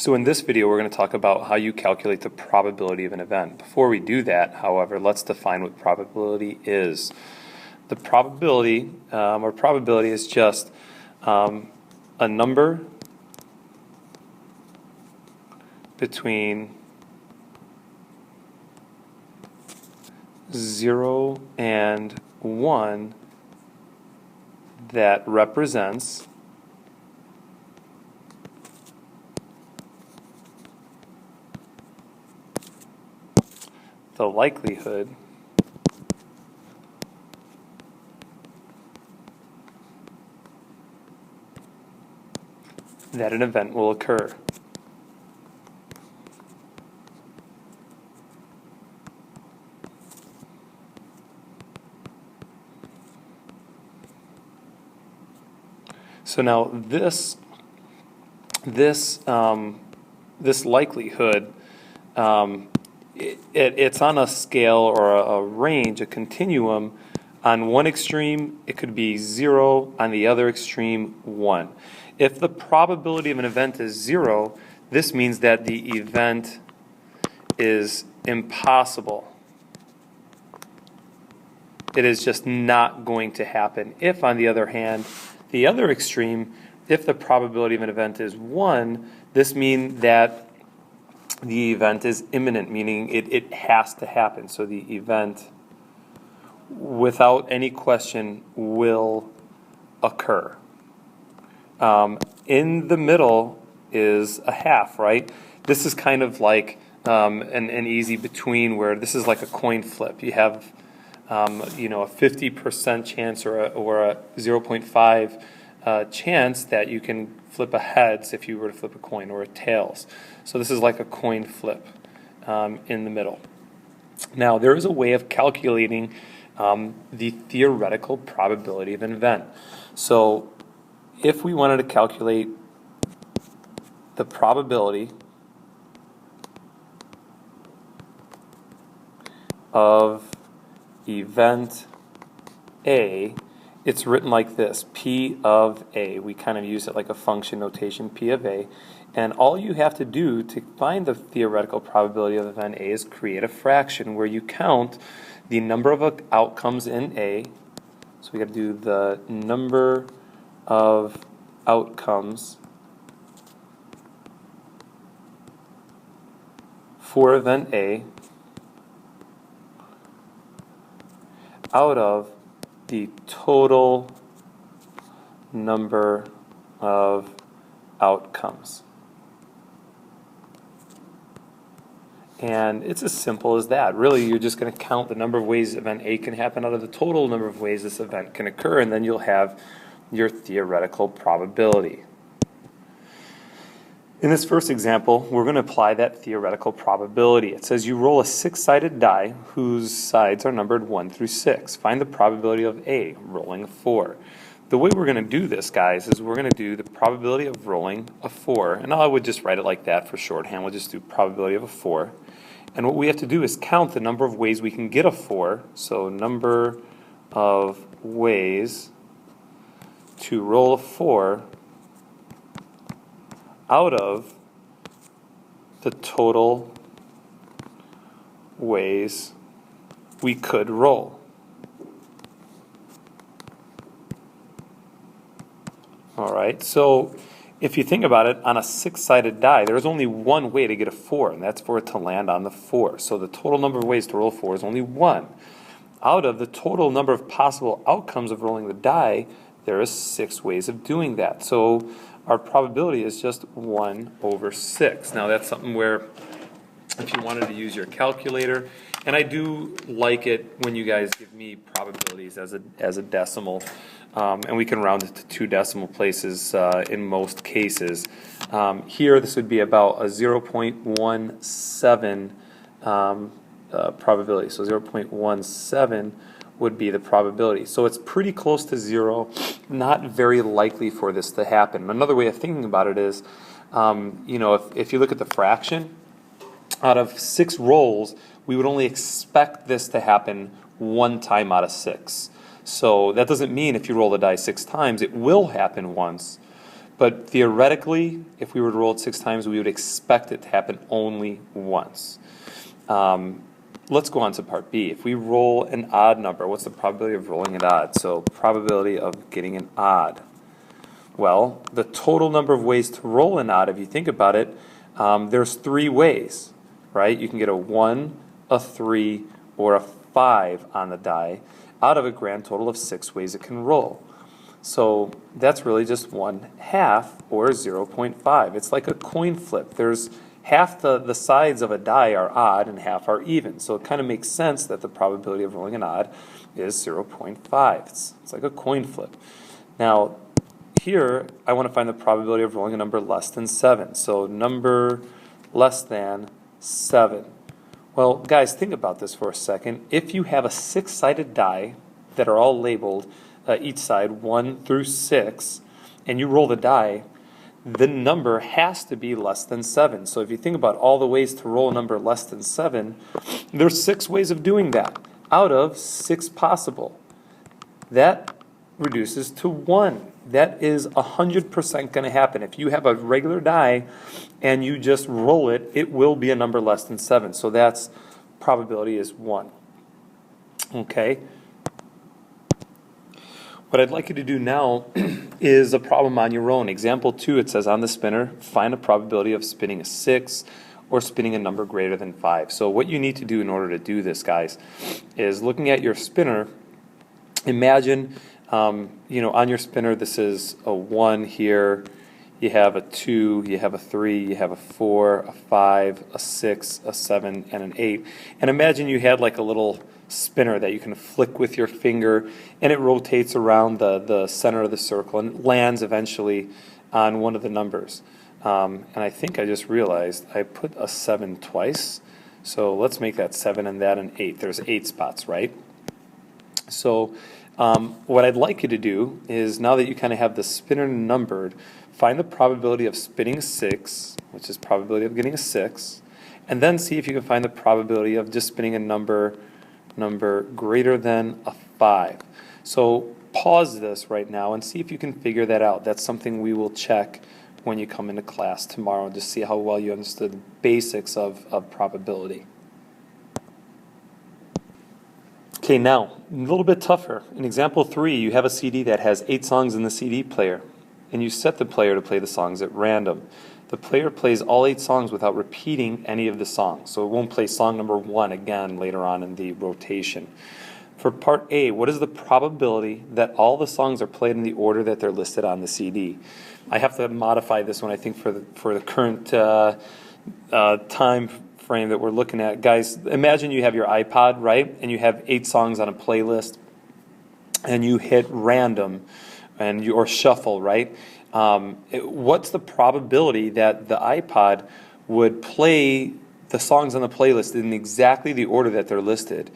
So in this video, we're going to talk about how you calculate the probability of an event. Before we do that, however, let's define what probability is. The probability, is just a number between 0 and 1 that represents the likelihood that an event will occur. So now this likelihood, it's on a scale or a range, a continuum. On one extreme, it could be 0. On the other extreme, 1. If the probability of an event is 0, this means that the event is impossible. It is just not going to happen. If, on the other hand, the other extreme, if the probability of an event is 1, this means that the event is imminent, meaning it has to happen. So the event, without any question, will occur. In the middle is a half, right? This is kind of like an easy between, where this is like a coin flip. You have a 50% chance or a 0.5 chance that you can flip a heads if you were to flip a coin, or a tails. So this is like a coin flip in the middle. Now, there is a way of calculating the theoretical probability of an event. So if we wanted to calculate the probability of event A, it's written like this, P of A. We kind of use it like a function notation, P of A. And all you have to do to find the theoretical probability of event A is create a fraction where you count the number of outcomes in A. So we got to do the number of outcomes for event A out of the total number of outcomes. And it's as simple as that. Really, you're just going to count the number of ways event A can happen out of the total number of ways this event can occur, and then you'll have your theoretical probability. In this first example, we're going to apply that theoretical probability. It says you roll a 6-sided die whose sides are numbered 1 through 6. Find the probability of A, rolling a 4. The way we're going to do this, guys, is we're going to do the probability of rolling a 4. And I would just write it like that for shorthand. We'll just do probability of a 4. And what we have to do is count the number of ways we can get a 4. So number of ways to roll a 4 out of the total ways we could roll. All right, so if you think about it, on a 6-sided die, there's only one way to get a 4, and that's for it to land on the 4. So the total number of ways to roll 4 is only 1. Out of the total number of possible outcomes of rolling the die, there is 6 ways of doing that. So our probability is just 1 over 6. Now that's something where if you wanted to use your calculator, and I do like it when you guys give me probabilities as a decimal, and we can round it to 2 decimal places in most cases. Here this would be about a 0.17 probability. So 0.17 would be the probability. So it's pretty close to 0, not very likely for this to happen. Another way of thinking about it is, if you look at the fraction, out of 6 rolls, we would only expect this to happen 1 time out of 6. So that doesn't mean if you roll the die 6 times, it will happen once. But theoretically, if we were to roll it 6 times, we would expect it to happen only once. Let's go on to part B. If we roll an odd number, what's the probability of rolling an odd? So probability of getting an odd. Well, the total number of ways to roll an odd, if you think about it, there's 3 ways, right? You can get a 1, a 3, or a 5 on the die out of a grand total of 6 ways it can roll. So that's really just 1/2 or 0.5. It's like a coin flip. There's half the sides of a die are odd and half are even. So it kind of makes sense that the probability of rolling an odd is 0.5. It's like a coin flip. Now, here I want to find the probability of rolling a number less than 7. So number less than 7. Well, guys, think about this for a second. If you have a 6-sided die that are all labeled each side 1 through 6, and you roll the die, the number has to be less than 7. So if you think about all the ways to roll a number less than 7, there's 6 ways of doing that out of 6 possible. That reduces to 1. That is 100% going to happen. If you have a regular die and you just roll it, it will be a number less than 7. So that's probability is 1. Okay? What I'd like you to do now is a problem on your own. Example 2, it says on the spinner, find a probability of spinning a 6 or spinning a number greater than 5. So what you need to do in order to do this, guys, is looking at your spinner, imagine, on your spinner, this is a 1 here, you have a 2, you have a 3, you have a 4, a 5, a 6, a 7, and an 8. And imagine you had like a little spinner that you can flick with your finger, and it rotates around the center of the circle and lands eventually on one of the numbers. And I think I just realized I put a 7 twice, so let's make that 7 and that an 8. There's 8 spots, right? So what I'd like you to do is, now that you kind of have the spinner numbered, find the probability of spinning a 6, which is probability of getting a 6, and then see if you can find the probability of just spinning a number greater than a 5. So pause this right now and see if you can figure that out. That's something we will check when you come into class tomorrow, and just see how well you understood the basics of probability. Okay, now, a little bit tougher. In example 3, you have a CD that has 8 songs in the CD player, and you set the player to play the songs at random. The player plays all 8 songs without repeating any of the songs, so it won't play song number 1 again later on in the rotation. For part A, what is the probability that all the songs are played in the order that they're listed on the CD? I have to modify this one, I think, for the current time frame that we're looking at. Guys, imagine you have your iPod, right, and you have 8 songs on a playlist, and you hit random or shuffle, right? What's the probability that the iPod would play the songs on the playlist in exactly the order that they're listed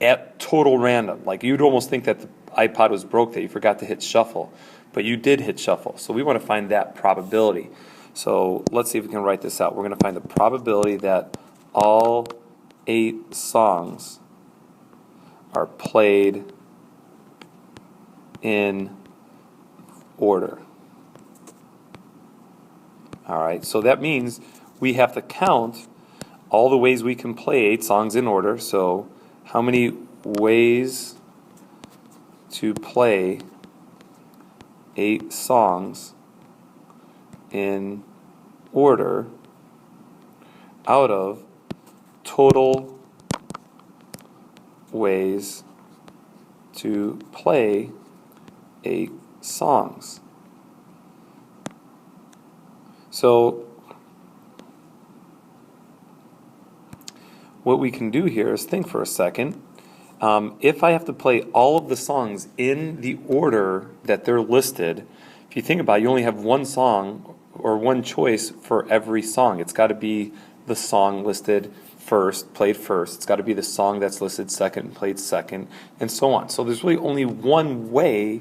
at total random? Like, you'd almost think that the iPod was broke, that you forgot to hit shuffle, but you did hit shuffle. So we want to find that probability. So let's see if we can write this out. We're going to find the probability that all 8 songs are played in order. All right, so that means we have to count all the ways we can play 8 songs in order. So how many ways to play 8 songs in order out of total ways to play 8 songs. So what we can do here is think for a second. If I have to play all of the songs in the order that they're listed, if you think about it, you only have one song or one choice for every song. It's got to be the song listed first, played first. It's got to be the song that's listed second, played second, and so on. So there's really only one way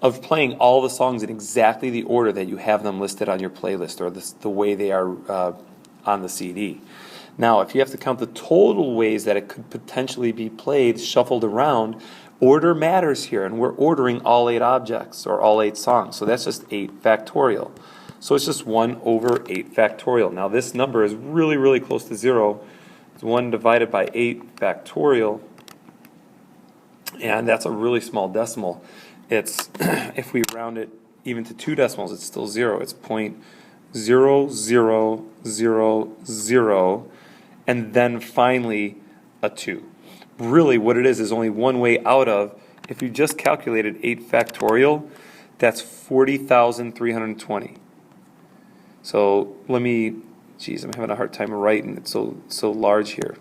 of playing all the songs in exactly the order that you have them listed on your playlist, or the way they are on the CD. Now, if you have to count the total ways that it could potentially be played, shuffled around, Order matters here, and we're ordering all 8 objects or all 8 songs. So that's just 8 factorial. So it's just 1 over 8 factorial. Now this number is really, really close to 0. It's 1 divided by 8 factorial. And that's a really small decimal. It's, if we round it even to 2 decimals, it's still 0. It's 0.0000, and then finally a 2. Really what it is only one way out of, if you just calculated 8 factorial, that's 40,320. So let me, geez, I'm having a hard time writing, it's so large here.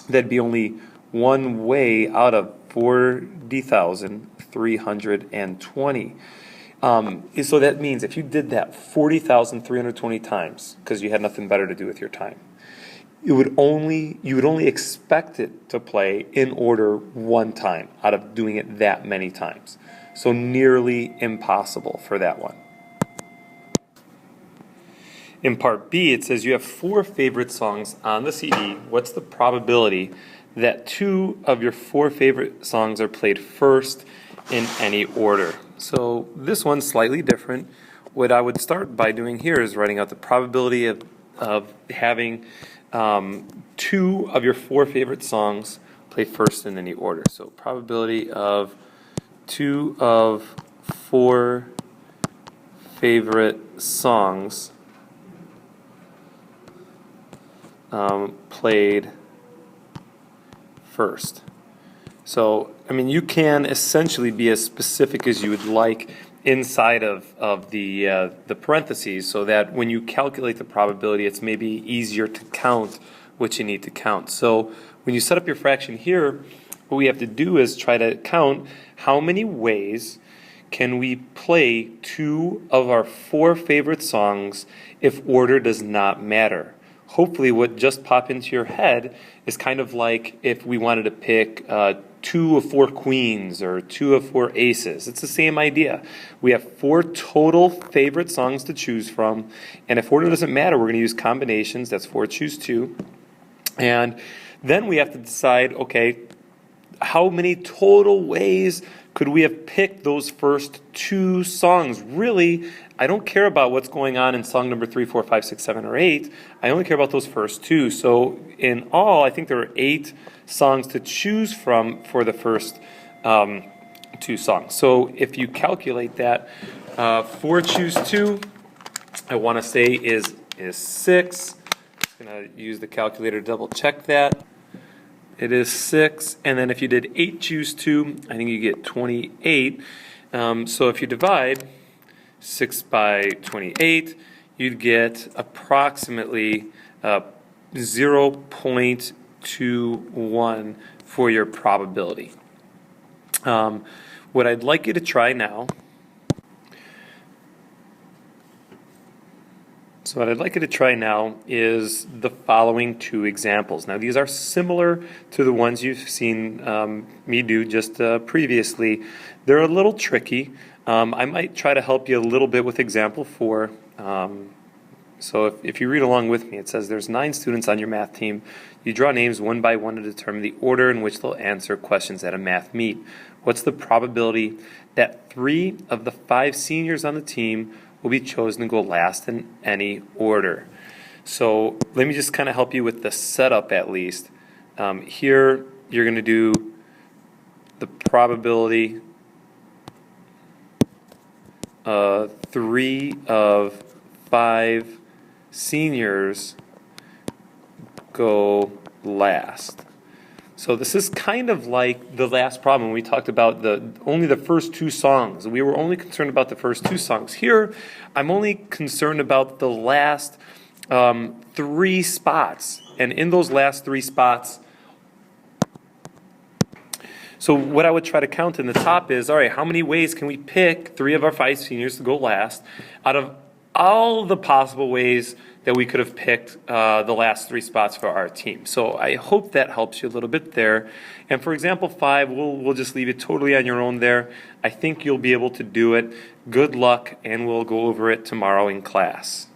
That'd be only one way out of 40,320. So that means if you did that 40,320 times, because you had nothing better to do with your time, you would only expect it to play in order 1 time out of doing it that many times. So nearly impossible for that one. In part B, it says you have 4 favorite songs on the CD. What's the probability that 2 of your 4 favorite songs are played first in any order? So this one's slightly different. What I would start by doing here is writing out the probability of having 2 of your 4 favorite songs play first in any order. So probability of 2 of 4 favorite songs played first. So, I mean, you can essentially be as specific as you would like inside of the parentheses, so that when you calculate the probability, it's maybe easier to count what you need to count. So when you set up your fraction here, what we have to do is try to count how many ways can we play 2 of our 4 favorite songs if order does not matter. Hopefully what just popped into your head is kind of like if we wanted to pick 2 of 4 queens or 2 of 4 aces. It's the same idea. We have 4 total favorite songs to choose from, and if order doesn't matter, we're going to use combinations. That's 4 choose 2. And then we have to decide, okay, how many total ways could we have picked those first 2 songs? Really, I don't care about what's going on in song number 3, 4, 5, 6, 7, or 8. I only care about those first 2. So in all, I think there are 8 songs to choose from for the first 2 songs. So if you calculate that, 4 choose 2, I want to say is 6. I'm going to use the calculator to double check that. It is 6, and then if you did 8 choose 2, I think you get 28. So if you divide 6 by 28, you'd get approximately 0.21 for your probability. What I'd like you to try now, is the following 2 examples. Now these are similar to the ones you've seen me do just previously. They're a little tricky. I might try to help you a little bit with example 4. So if you read along with me, it says there's 9 students on your math team. You draw names one by one to determine the order in which they'll answer questions at a math meet. What's the probability that 3 of the 5 seniors on the team will be chosen to go last in any order? So let me just kind of help you with the setup at least. Here you're going to do the probability 3 of 5 seniors go last. So this is kind of like the last problem. We talked about only the first 2 songs. We were only concerned about the first 2 songs. Here, I'm only concerned about the last 3 spots. And in those last 3 spots, so what I would try to count in the top is, all right, how many ways can we pick 3 of our 5 seniors to go last out of all the possible ways that we could have picked the last 3 spots for our team? So I hope that helps you a little bit there. And for example 5, we'll just leave it totally on your own there. I think you'll be able to do it. Good luck, and we'll go over it tomorrow in class.